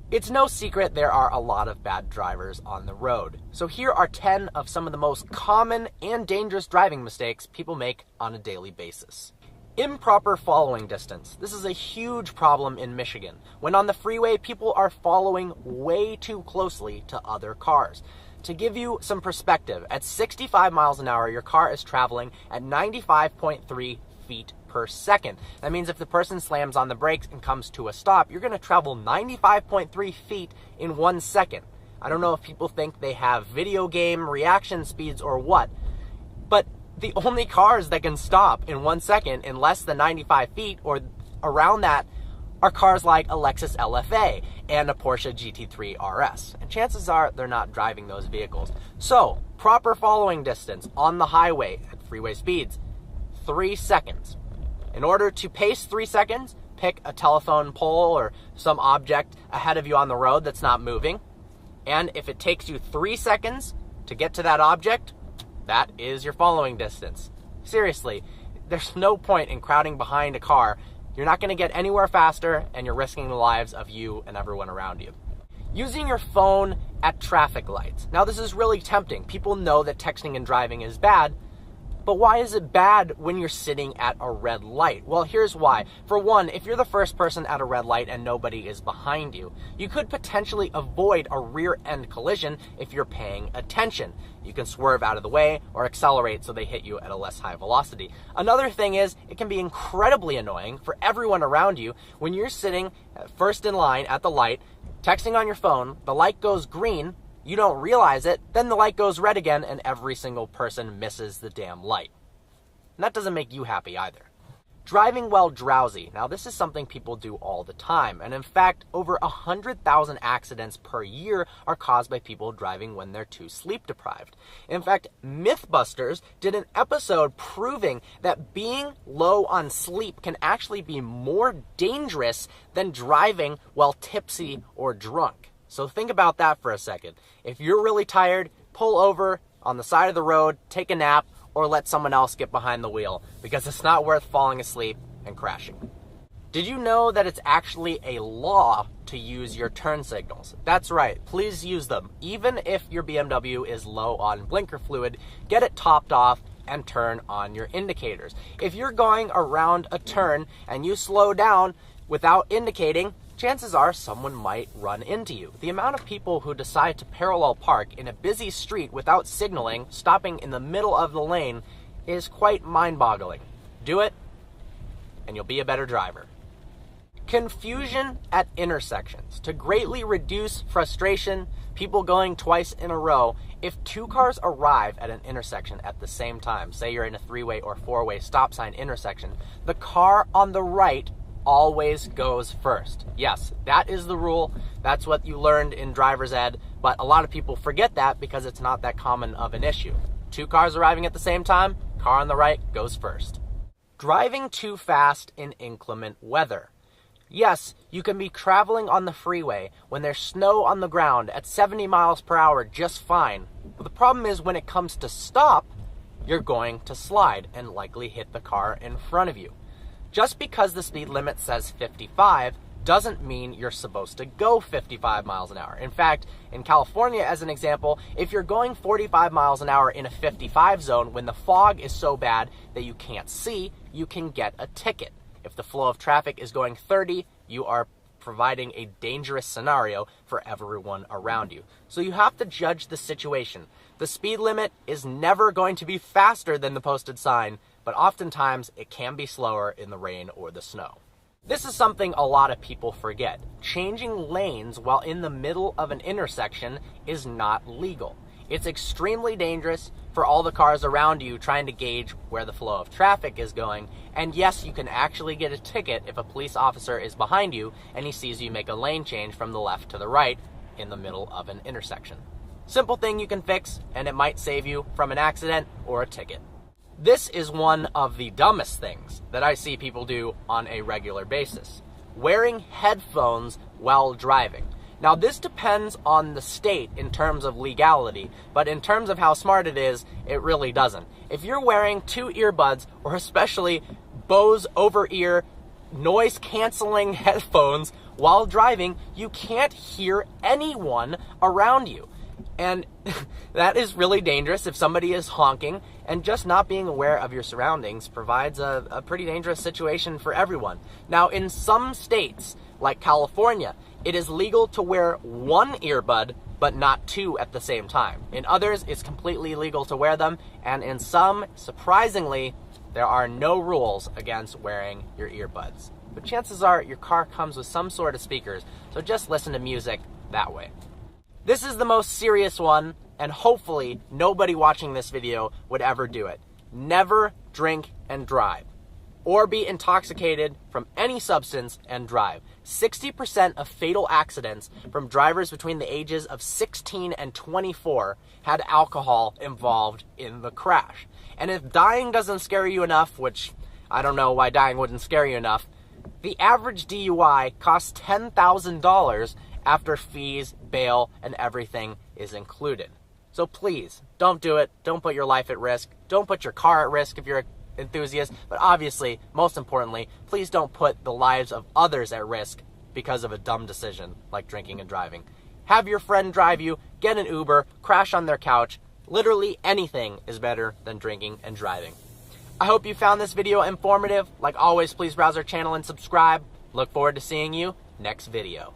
It's no secret there are a lot of bad drivers on the road. So here are 10 of some of the most common and dangerous driving mistakes people make on a daily basis. Improper following distance. This is a huge problem in Michigan. When on the freeway, people are following way too closely to other cars. To give you some perspective, at 65 miles an hour, your car is traveling at 95.3 feet per second. That means if the person slams on the brakes and comes to a stop, you're going to travel 95.3 feet in 1 second. I don't know if people think they have video game reaction speeds or what, but the only cars that can stop in 1 second in less than 95 feet or around that are cars like a Lexus LFA and a Porsche GT3 RS. And chances are they're not driving those vehicles. So, proper following distance on the highway at freeway speeds, 3 seconds. In order to pace 3 seconds, pick a telephone pole or some object ahead of you on the road that's not moving. And if it takes you 3 seconds to get to that object, that is your following distance. Seriously, there's no point in crowding behind a car. You're not going to get anywhere faster, and you're risking the lives of you and everyone around you. Using your phone at traffic lights. Now, this is really tempting. People know that texting and driving is bad, but why is it bad when you're sitting at a red light? Well, here's why. For one, if you're the first person at a red light and nobody is behind you, you could potentially avoid a rear-end collision if you're paying attention. You can swerve out of the way or accelerate so they hit you at a less high velocity. Another thing is, it can be incredibly annoying for everyone around you when you're sitting first in line at the light, texting on your phone, the light goes green, you don't realize it, then the light goes red again, and every single person misses the damn light. And that doesn't make you happy either. Driving while drowsy. Now, this is something people do all the time. And in fact, over 100,000 accidents per year are caused by people driving when they're too sleep deprived. In fact, Mythbusters did an episode proving that being low on sleep can actually be more dangerous than driving while tipsy or drunk. So think about that for a second. If you're really tired, pull over on the side of the road, take a nap, or let someone else get behind the wheel, because it's not worth falling asleep and crashing. Did you know that it's actually a law to use your turn signals? That's right, please use them. Even if your BMW is low on blinker fluid, get it topped off and turn on your indicators. If you're going around a turn and you slow down without indicating, chances are someone might run into you. The amount of people who decide to parallel park in a busy street without signaling, stopping in the middle of the lane, is quite mind-boggling. Do it, and you'll be a better driver. Confusion at intersections. To greatly reduce frustration, people going twice in a row, if two cars arrive at an intersection at the same time, say you're in a 3-way or 4-way stop sign intersection, the car on the right always goes first. Yes, that is the rule. That's what you learned in driver's ed, but a lot of people forget that because it's not that common of an issue. Two cars arriving at the same time, car on the right goes first. Driving too fast in inclement weather. Yes, you can be traveling on the freeway when there's snow on the ground at 70 miles per hour just fine. But the problem is when it comes to stop, you're going to slide and likely hit the car in front of you. Just because the speed limit says 55 doesn't mean you're supposed to go 55 miles an hour. In fact, in California, as an example, if you're going 45 miles an hour in a 55 zone when the fog is so bad that you can't see, you can get a ticket. If the flow of traffic is going 30, you are providing a dangerous scenario for everyone around you. So you have to judge the situation. The speed limit is never going to be faster than the posted sign, but oftentimes it can be slower in the rain or the snow. This is something a lot of people forget. Changing lanes while in the middle of an intersection is not legal. It's extremely dangerous for all the cars around you trying to gauge where the flow of traffic is going. And yes, you can actually get a ticket if a police officer is behind you and he sees you make a lane change from the left to the right in the middle of an intersection. Simple thing you can fix, and it might save you from an accident or a ticket. This is one of the dumbest things that I see people do on a regular basis. Wearing headphones while driving. Now, this depends on the state in terms of legality, but in terms of how smart it is, it really doesn't. If you're wearing two earbuds, or especially Bose over-ear noise canceling headphones while driving, you can't hear anyone around you. And that is really dangerous if somebody is honking, and just not being aware of your surroundings provides a pretty dangerous situation for everyone. Now, in some states, like California, it is legal to wear one earbud, but not two at the same time. In others, it's completely illegal to wear them, and in some, surprisingly, there are no rules against wearing your earbuds. But chances are your car comes with some sort of speakers, so just listen to music that way. This is the most serious one, and hopefully nobody watching this video would ever do it. Never drink and drive, or be intoxicated from any substance and drive. 60% of fatal accidents from drivers between the ages of 16 and 24 had alcohol involved in the crash. And if dying doesn't scare you enough, which I don't know why dying wouldn't scare you enough, the average DUI costs $10,000 after fees, bail, and everything is included. So please, don't do it. Don't put your life at risk. Don't put your car at risk if you're an enthusiast. But obviously, most importantly, please don't put the lives of others at risk because of a dumb decision like drinking and driving. Have your friend drive you, get an Uber, crash on their couch. Literally anything is better than drinking and driving. I hope you found this video informative. Like always, please browse our channel and subscribe. Look forward to seeing you next video.